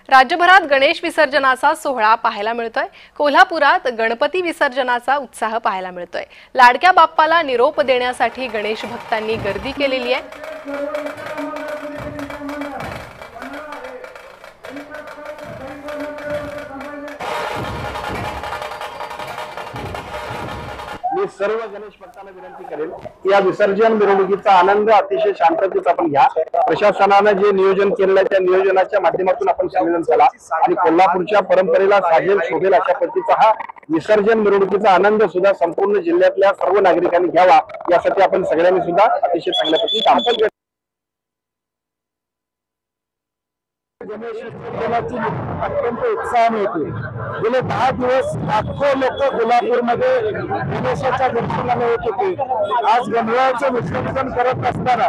राज्यभरात गणेश विसर्जनाचा सोहळा पाहायला मिळतोय। कोल्हापुरात गणपती विसर्जनाचा उत्साह पाहायला मिळतोय। लाडक्या बाप्पाला निरोप देण्यासाठी गणेश भक्तांनी गर्दी केलेली आहे। मी सर्व गणेश भक्तांना विनंती करेन की या विसर्जन मिरवणुकीचा आनंद अतिशय शांततेत आपण घ्या। प्रशासनाने जे नियोजन केलेलं आहे त्या नियोजनाच्या माध्यमातून आपण संमेलन करा आणि कोल्हापूरच्या परंपरेला साजेल शोभेल अशा पद्धतीचा हा विसर्जन मिरवणुकीचा आनंद सुद्धा संपूर्ण जिल्ह्यातल्या सर्व नागरिकांनी घ्यावा, यासाठी आपण सगळ्यांनी सुद्धा अतिशय चांगल्या पद्धतीने काम करतो। गणेश विसर्जनाची अत्यंत उत्साहाने होती। गेले 10 दिवस लाखो लोक कोल्हापूरमध्ये गणेशाच्या दर्शनाला येत होते। आज गणरायाचं विसर्जन करत असताना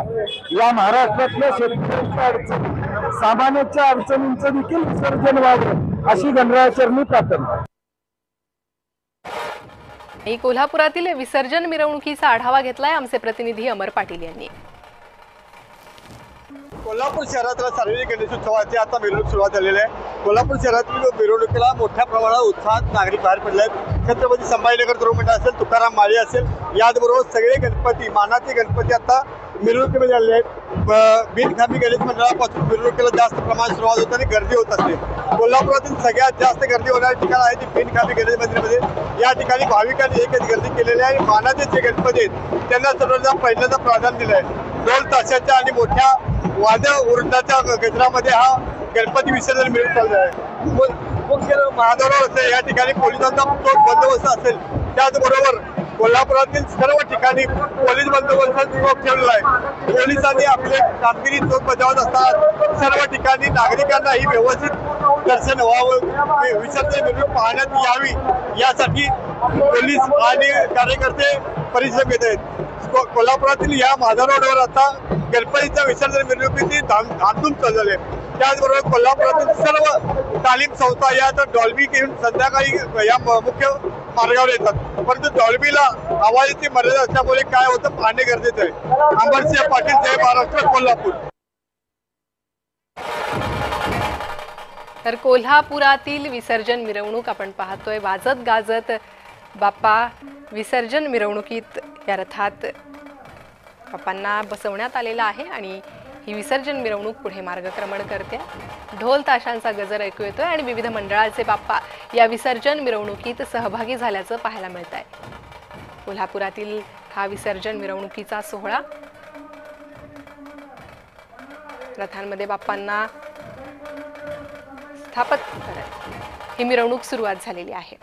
या महाराष्ट्रातल्या शेतकऱ्यांच्या अडचणी, सामान्यांच्या अडचणींचं देखील विसर्जन व्हावं अशी गणरायाचरणी प्रार्थना। कोल्हापुरातील विसर्जन मिरवणुकीचा आढावा घेतलाय आमचे प्रतिनिधी अमर पाटील यांनी। कोल्हापूर शहरातल्या सार्वजनिक गणेशोत्सवाची आता मिरवणूक सुरुवात झालेली आहे। कोल्हापूर शहरातील मिरवणुकीला मोठ्या प्रमाणात उत्साहात नागरिक बाहेर पडले आहेत। छत्रपती संभाजीनगर तरुण मंडळ असेल, तुकाराम माळी असेल, याचबरोबर सगळे गणपती, मानाचे गणपती आता मिरवणुकीमध्ये आलेले आहेत। बिनखामी गणेश मंडळापासून मिरवणुकीला जास्त प्रमाणात सुरुवात होते आणि गर्दी होत असते। कोल्हापुरातील सगळ्यात जास्त गर्दी होणारे ठिकाण आहे ते बिनखामी गणेश मंदिरामध्ये। या ठिकाणी भाविकांनी एकच गर्दी केलेली आहे आणि मानाचे जे गणपती आहेत त्यांना सर्वांना पहिल्यांदा प्राधान्य दिलं आहे। ढोल ताशाच्या आणि मोठ्या वाद्य वृंदाच्या गजरामध्ये हा गणपती विसर्जन मिळून चाललं आहे। मुख्य महाद्वारावर असेल, या ठिकाणी पोलिसांचा चोख बंदोबस्त असेल, त्याचबरोबर कोल्हापुरातील सर्व ठिकाणी पोलीस बंदोबस्त चोख ठेवलेला आहे। पोलिसांनी आपले कामगिरी चोख बजावत असतात। सर्व ठिकाणी नागरिकांनाही व्यवस्थित दर्शन व्हावं, विसर्जन मिरवणूक पाहण्यात यावी यासाठी पोलीस आणि कार्यकर्ते परिश्रम घेत आहेत। कोल्हापुरातील या महाद्वार रोडवर आता गणपतीच्या विसर्जन मिरवणुकीची धामधूम चालू आहे। त्याचबरोबर कोल्हापुरातील सर्व तालीम संस्था या तर डॉल्बी घेऊन संध्याकाळी या मुख्य मार्गावर येतात, परंतु डॉल्बीला आवाजाची मर्यादा असल्यामुळे काय होतं पाहणे गरजेचं आहे। अमरसिंह पाटील, जय महाराष्ट्र, कोल्हापूर। तर कोल्हापुरातील विसर्जन मिरवणूक आपण पाहतोय। वाजत गाजत बाप्पा विसर्जन मिरवणुकीत या रथात बाप्पांना बसवण्यात आलेला आहे आणि ही विसर्जन मिरवणूक पुढे मार्गक्रमण करते। ढोल ताशांचा गजर ऐकू येतोय आणि विविध मंडळाचे बाप्पा या विसर्जन मिरवणुकीत सहभागी झाल्याचं पाहायला मिळत आहे। कोल्हापुरातील हा विसर्जन मिरवणुकीचा सोहळा, रथांमध्ये बाप्पांना स्थापित करत ही मिरवणूक सुरुवात झालेली आहे।